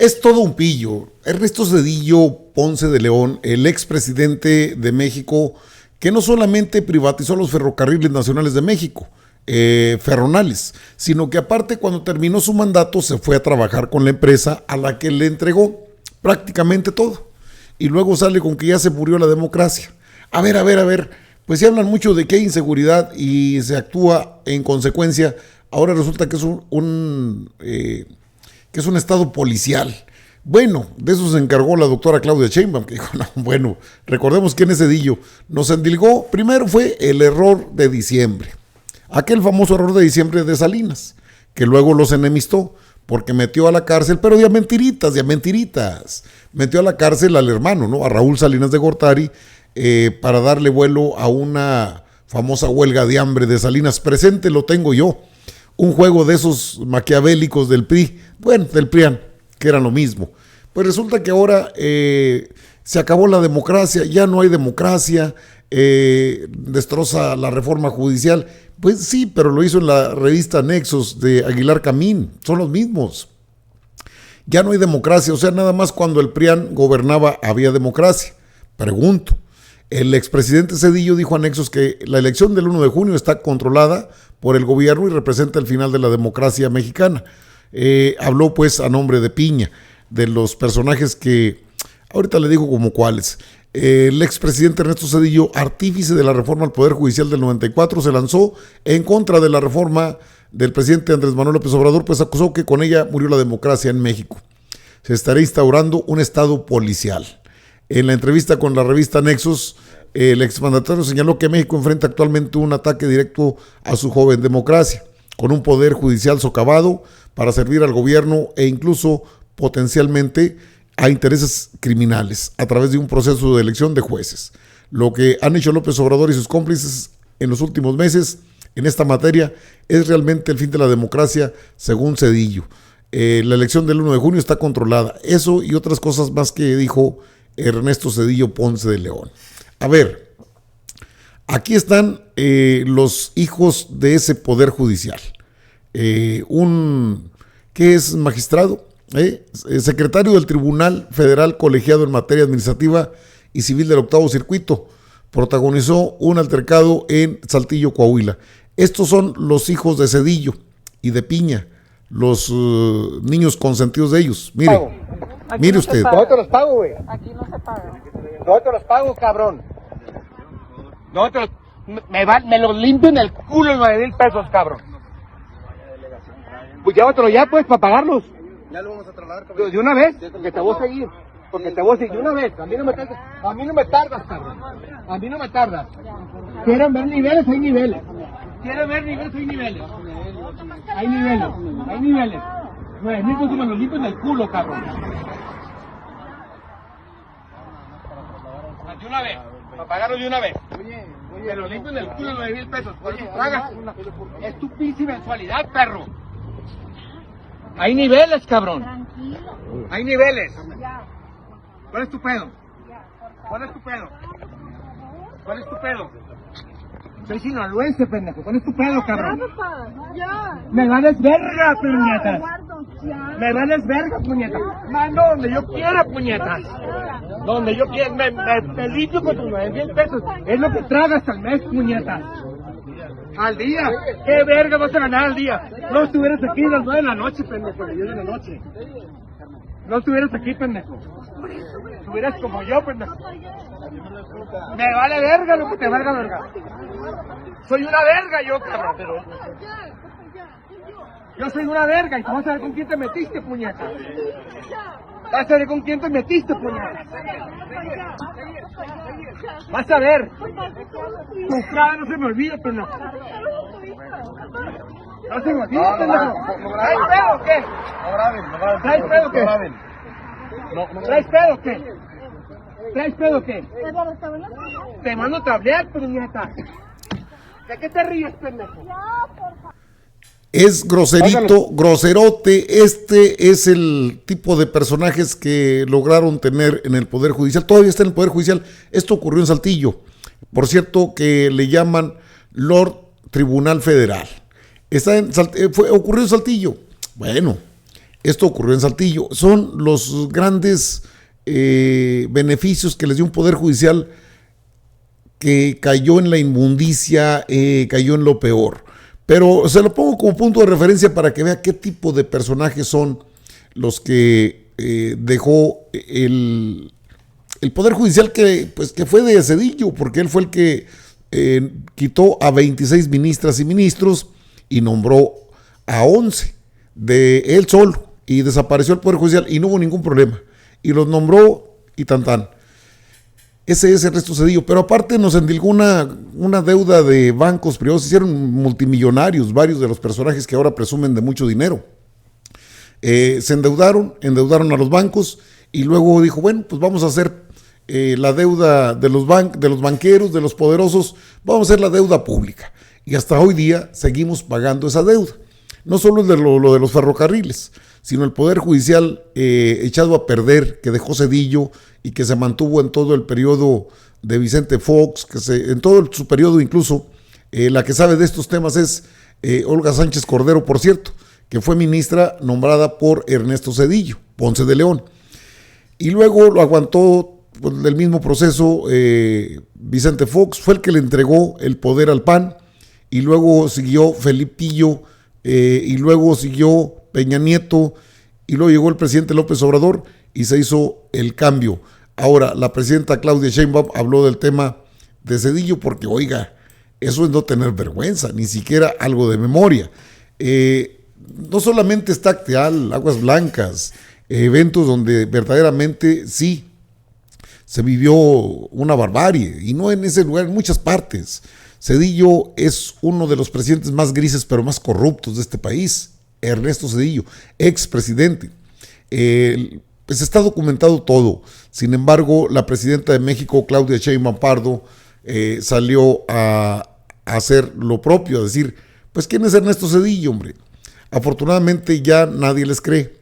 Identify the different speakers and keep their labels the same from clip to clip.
Speaker 1: Es todo un pillo. Ernesto Zedillo Ponce de León, el expresidente de México, que no solamente privatizó los ferrocarriles nacionales de México, Ferronales, sino que aparte cuando terminó su mandato se fue a trabajar con la empresa a la que le entregó prácticamente todo. Y luego sale con que ya se murió la democracia. A ver, pues si hablan mucho de que hay inseguridad y se actúa en consecuencia, ahora resulta que es que es un estado policial. Bueno, de eso se encargó la doctora Claudia Sheinbaum, que dijo, no, bueno, recordemos quién es Zedillo. Nos endilgó, primero fue el error de diciembre, aquel famoso error de diciembre de Salinas, que luego los enemistó, porque metió a la cárcel, pero de a mentiritas, metió a la cárcel al hermano, ¿no? A Raúl Salinas de Gortari, para darle vuelo a una famosa huelga de hambre de Salinas. Presente lo tengo yo. Un juego de esos maquiavélicos del PRI, bueno, del PRIAN, que eran lo mismo. Pues resulta que ahora se acabó la democracia, ya no hay democracia, destroza la reforma judicial. Pues sí, pero lo hizo en la revista Nexos de Aguilar Camín, son los mismos. Ya no hay democracia, o sea, nada más cuando el PRIAN gobernaba había democracia. Pregunto, el expresidente Zedillo dijo a Nexos que la elección del 1 de junio está controlada por el gobierno y representa el final de la democracia mexicana. Habló pues a nombre de Piña, de los personajes que ahorita le digo como cuáles. El expresidente Ernesto Zedillo, artífice de la reforma al Poder Judicial del 94, se lanzó en contra de la reforma del presidente Andrés Manuel López Obrador, pues acusó que con ella murió la democracia en México. Se estaría instaurando un estado policial. En la entrevista con la revista Nexos, el exmandatario señaló que México enfrenta actualmente un ataque directo a su joven democracia, con un poder judicial socavado para servir al gobierno e incluso potencialmente a intereses criminales a través de un proceso de elección de jueces. Lo que han hecho López Obrador y sus cómplices en los últimos meses en esta materia es realmente el fin de la democracia, según Zedillo. La elección del 1 de junio está controlada. Eso y otras cosas más que dijo Ernesto Zedillo Ponce de León. A ver, aquí están los hijos de ese poder judicial. ¿Qué es magistrado? Secretario del Tribunal Federal Colegiado en materia administrativa y civil del octavo circuito, protagonizó un altercado en Saltillo, Coahuila. Estos son los hijos de Zedillo y de Piña, los niños consentidos de ellos. Mire usted.
Speaker 2: No te los pago, güey.
Speaker 3: Aquí no se paga.
Speaker 2: No te los pago, cabrón. No te los... Me los limpio en el culo 9,000 pesos, cabrón. Pues llévatelo ya, pues, para pagarlos.
Speaker 4: Ya lo vamos a trasladar, cabrón.
Speaker 2: De una vez, porque te voy a seguir. De una vez. A mí no me tardas, cabrón. A mí no me tardas. ¿Quieren ver niveles? Hay niveles. ¿Quieren ver niveles? Hay niveles. Hay niveles. 9,000 pesos me los limpio en el culo, cabrón. De una vez. Para pagarlo de una vez. Me lo limpio en el culo 9,000 pesos. Por eso pagas. Es tu pinche mensualidad, perro. Hay niveles, cabrón.
Speaker 3: Tranquilo.
Speaker 2: Hay niveles.
Speaker 3: Ya.
Speaker 2: ¿Cuál es tu pedo?
Speaker 3: Ya, por favor.
Speaker 2: ¿Cuál es tu pedo? ¿Cuál es tu pedo? Soy sinaloense, pendejo. ¿Cuál es tu pedo, cabrón?
Speaker 3: Ya, papá. Ya.
Speaker 2: Me vales verga, puñetas.
Speaker 3: Guardo, ya.
Speaker 2: Me vales verga, puñetas. Mando donde yo quiera, puñetas. Donde yo quiera. Me limpio con tus 9,000 pesos. Es lo que tragas al mes, puñetas. Al día. ¿Qué verga vas a ganar al día? No estuvieras aquí a las 9 de la noche, pendejo. De 10 de la noche. No estuvieras aquí, pendejo. Estuvieras como yo, pendejo. Me vale verga lo que te valga verga. Soy una verga yo, cabrón. Yo soy una verga y tú vas a ver con quién te metiste, puñeta. Vas a ver con quién te metiste, puñeta. Vas a ver. Tu cara no se me olvida, pendejo. No se me olvida, pendejo. ¿Traes pedo o qué? ¿Traes pedo o qué? ¿Traes pedo o qué? ¿Traes pedo o qué? Te mando a tablear, puñeta. ¿De qué te ríes, pendejo?
Speaker 1: Es groserito, groserote. Este es el tipo de personajes que lograron tener en el Poder Judicial. Todavía está en el Poder Judicial. Esto ocurrió en Saltillo. Por cierto, que le llaman Lord Tribunal Federal. Ocurrió en Saltillo. Bueno, Esto ocurrió en Saltillo. Son los grandes beneficios que les dio un poder judicial que cayó en la inmundicia, cayó en lo peor. Pero se lo pongo como punto de referencia para que vea qué tipo de personajes son los que dejó el Poder Judicial que fue de Zedillo, porque él fue el que quitó a 26 ministras y ministros y nombró a 11 de él solo, y desapareció el Poder Judicial y no hubo ningún problema. Y los nombró y tan tan. Ese es Ernesto Zedillo, pero aparte nos endilgó una deuda de bancos privados, hicieron multimillonarios varios de los personajes que ahora presumen de mucho dinero. Se endeudaron a los bancos y luego dijo, bueno, pues vamos a hacer la deuda de los banqueros, de los poderosos, vamos a hacer la deuda pública. Y hasta hoy día seguimos pagando esa deuda. No solo lo de los ferrocarriles, sino el Poder Judicial echado a perder, que dejó Zedillo y que se mantuvo en todo el periodo de Vicente Fox, en todo su periodo incluso. La que sabe de estos temas es Olga Sánchez Cordero, por cierto, que fue ministra nombrada por Ernesto Zedillo, Ponce de León. Y luego lo aguantó el mismo proceso Vicente Fox, fue el que le entregó el poder al PAN, y luego siguió Felipillo, y luego siguió Peña Nieto, y luego llegó el presidente López Obrador y se hizo el cambio. Ahora, la presidenta Claudia Sheinbaum habló del tema de Zedillo porque, oiga, eso es no tener vergüenza, ni siquiera algo de memoria. No solamente está Acteal, Aguas Blancas, eventos donde verdaderamente sí se vivió una barbarie, y no en ese lugar, en muchas partes. Zedillo es uno de los presidentes más grises pero más corruptos de este país. Ernesto Zedillo, expresidente. Pues está documentado todo. Sin embargo, la presidenta de México, Claudia Sheinbaum Pardo, salió a hacer lo propio, a decir, pues ¿quién es Ernesto Zedillo, hombre? Afortunadamente ya nadie les cree.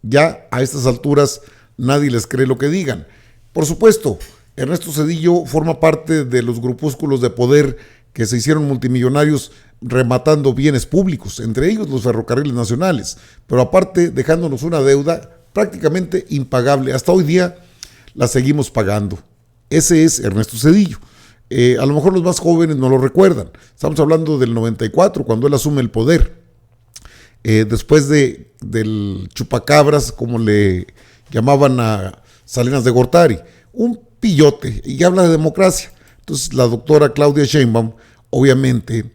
Speaker 1: Ya a estas alturas nadie les cree lo que digan. Por supuesto, Ernesto Zedillo forma parte de los grupúsculos de poder que se hicieron multimillonarios rematando bienes públicos, entre ellos los ferrocarriles nacionales, pero aparte dejándonos una deuda prácticamente impagable. Hasta hoy día la seguimos pagando. Ese es Ernesto Zedillo. A lo mejor los más jóvenes no lo recuerdan. Estamos hablando del 94, cuando él asume el poder. Después del chupacabras, como le llamaban a Salinas de Gortari, un pillote, y habla de democracia. Entonces la doctora Claudia Sheinbaum obviamente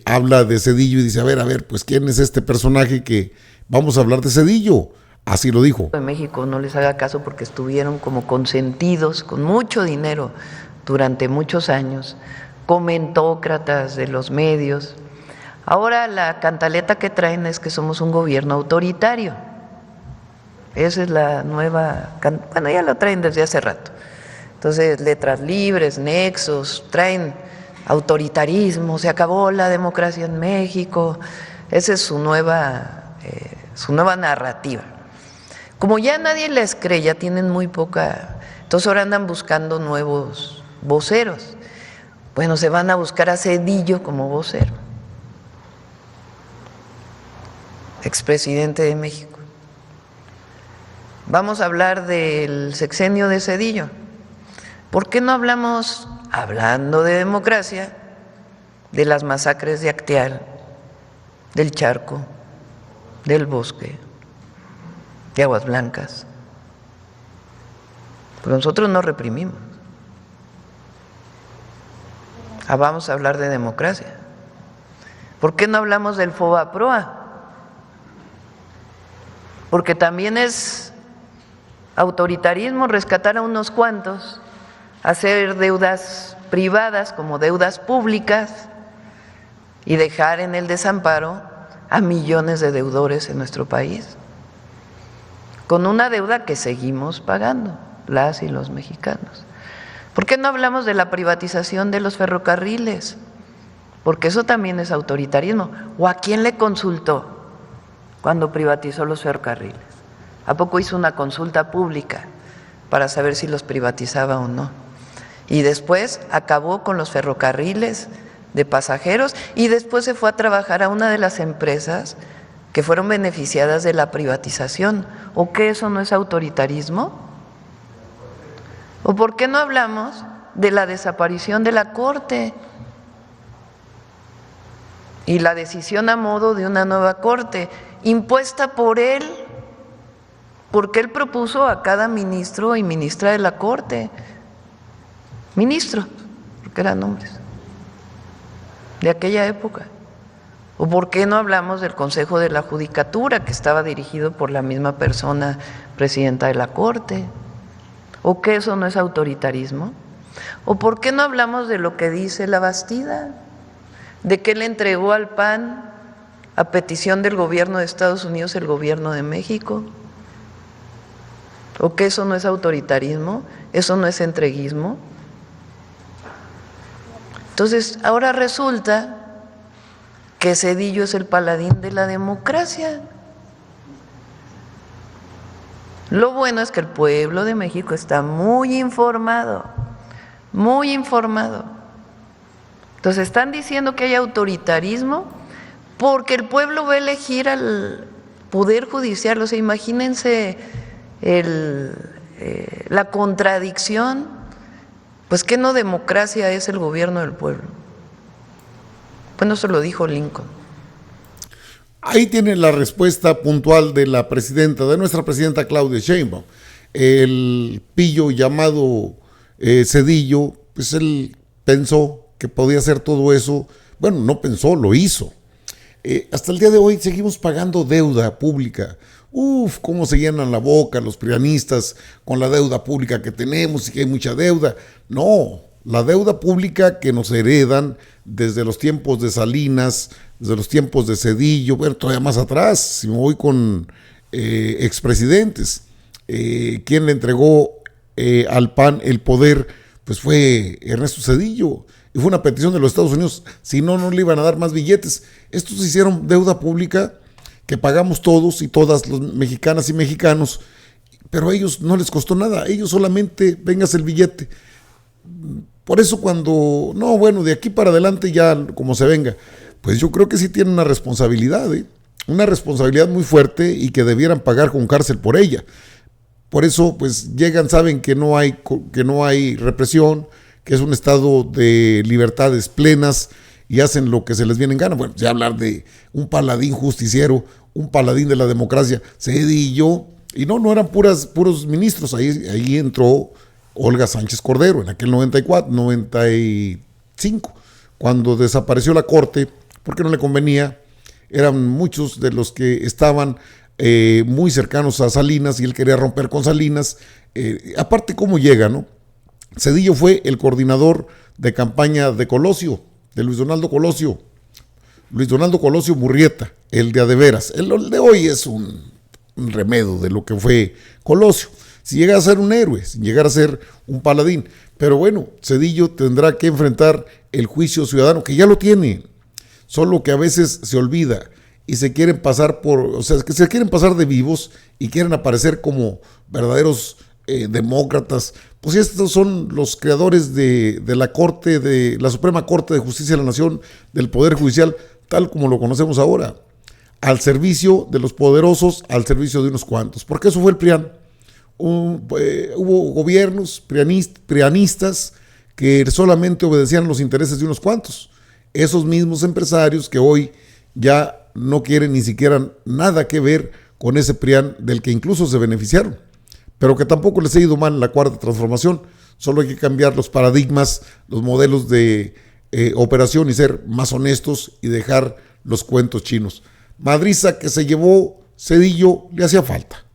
Speaker 1: habla de Zedillo y dice, a ver, pues ¿quién es este personaje que vamos a hablar de Zedillo? Así lo dijo.
Speaker 4: En México no les haga caso porque estuvieron como consentidos con mucho dinero durante muchos años, comentócratas de los medios. Ahora la cantaleta que traen es que somos un gobierno autoritario. Esa es la nueva, bueno, ya lo traen desde hace rato. Entonces, letras libres, nexos, traen autoritarismo, se acabó la democracia en México. Esa es su nueva narrativa. Como ya nadie les cree, ya tienen muy poca, entonces ahora andan buscando nuevos voceros. Bueno, se van a buscar a Zedillo como vocero, expresidente de México. Vamos a hablar del sexenio de Zedillo. ¿Por qué no hablamos, hablando de democracia, de las masacres de Acteal, del Charco, del Bosque, de Aguas Blancas? Porque nosotros no reprimimos. Vamos a hablar de democracia. ¿Por qué no hablamos del FOBAPROA? Porque también es autoritarismo rescatar a unos cuantos, hacer deudas privadas como deudas públicas y dejar en el desamparo a millones de deudores en nuestro país, con una deuda que seguimos pagando las y los mexicanos. ¿Por qué no hablamos de la privatización de los ferrocarriles? Porque eso también es autoritarismo. ¿O a quién le consultó cuando privatizó los ferrocarriles? ¿A poco hizo una consulta pública para saber si los privatizaba o no? Y después acabó con los ferrocarriles de pasajeros y después se fue a trabajar a una de las empresas que fueron beneficiadas de la privatización. ¿O qué eso no es autoritarismo? ¿O por qué no hablamos de la desaparición de la Corte y la decisión a modo de una nueva Corte impuesta por él? Porque él propuso a cada ministro y ministra de la Corte, ministro, porque eran hombres de aquella época. ¿O por qué no hablamos del Consejo de la Judicatura, que estaba dirigido por la misma persona, presidenta de la Corte? ¿O qué eso no es autoritarismo? ¿O por qué no hablamos de lo que dice la Bastida? De que él entregó al PAN, a petición del gobierno de Estados Unidos, el gobierno de México. ¿O que eso no es autoritarismo? ¿Eso no es entreguismo? Entonces, ahora resulta que Zedillo es el paladín de la democracia. Lo bueno es que el pueblo de México está muy informado, muy informado. Entonces están diciendo que hay autoritarismo porque el pueblo va a elegir al Poder Judicial. O sea, imagínense la contradicción. Pues ¿qué no democracia es el gobierno del pueblo? Bueno, eso lo dijo Lincoln.
Speaker 1: Ahí tiene la respuesta puntual de la presidenta, de nuestra presidenta Claudia Sheinbaum. El pillo llamado Zedillo, pues él pensó que podía hacer todo eso. Bueno, no pensó, lo hizo. Hasta el día de hoy seguimos pagando deuda pública. Uf, cómo se llenan la boca los prianistas con la deuda pública que tenemos y que hay mucha deuda. No, la deuda pública que nos heredan desde los tiempos de Salinas, desde los tiempos de Zedillo, bueno, todavía más atrás, si me voy con expresidentes. Quien le entregó al PAN el poder, pues fue Ernesto Zedillo. Y fue una petición de los Estados Unidos, si no, no le iban a dar más billetes. Estos hicieron deuda pública que pagamos todos y todas los mexicanas y mexicanos, pero a ellos no les costó nada, a ellos solamente vengas el billete. Por eso cuando, no, bueno, de aquí para adelante ya como se venga, pues yo creo que sí tienen una responsabilidad muy fuerte y que debieran pagar con cárcel por ella. Por eso pues llegan, saben que no hay represión, que es un estado de libertades plenas y hacen lo que se les viene en gana. Bueno, ya hablar de un paladín justiciero, un paladín de la democracia, Zedillo, y no eran puros ministros, ahí entró Olga Sánchez Cordero en aquel 95, cuando desapareció la Corte, porque no le convenía. Eran muchos de los que estaban muy cercanos a Salinas y él quería romper con Salinas. Aparte, ¿cómo llega, no? Zedillo fue el coordinador de campaña de Colosio, de Luis Donaldo Colosio Murrieta, el de adeveras. El de hoy es un remedio de lo que fue Colosio. Si llega a ser un héroe, sin llegar a ser un paladín. Pero bueno, Zedillo tendrá que enfrentar el juicio ciudadano, que ya lo tiene, solo que a veces se olvida y se quieren pasar que se quieren pasar de vivos y quieren aparecer como verdaderos demócratas. Pues estos son los creadores de la Corte, de la Suprema Corte de Justicia de la Nación, del Poder Judicial, tal como lo conocemos ahora, al servicio de los poderosos, al servicio de unos cuantos, porque eso fue el PRIAN. Hubo gobiernos prianistas que solamente obedecían los intereses de unos cuantos. Esos mismos empresarios que hoy ya no quieren ni siquiera nada que ver con ese PRIAN del que incluso se beneficiaron, pero que tampoco les ha ido mal en la cuarta transformación. Solo hay que cambiar los paradigmas, los modelos de operación y ser más honestos y dejar los cuentos chinos. Madriza que se llevó Zedillo le hacía falta.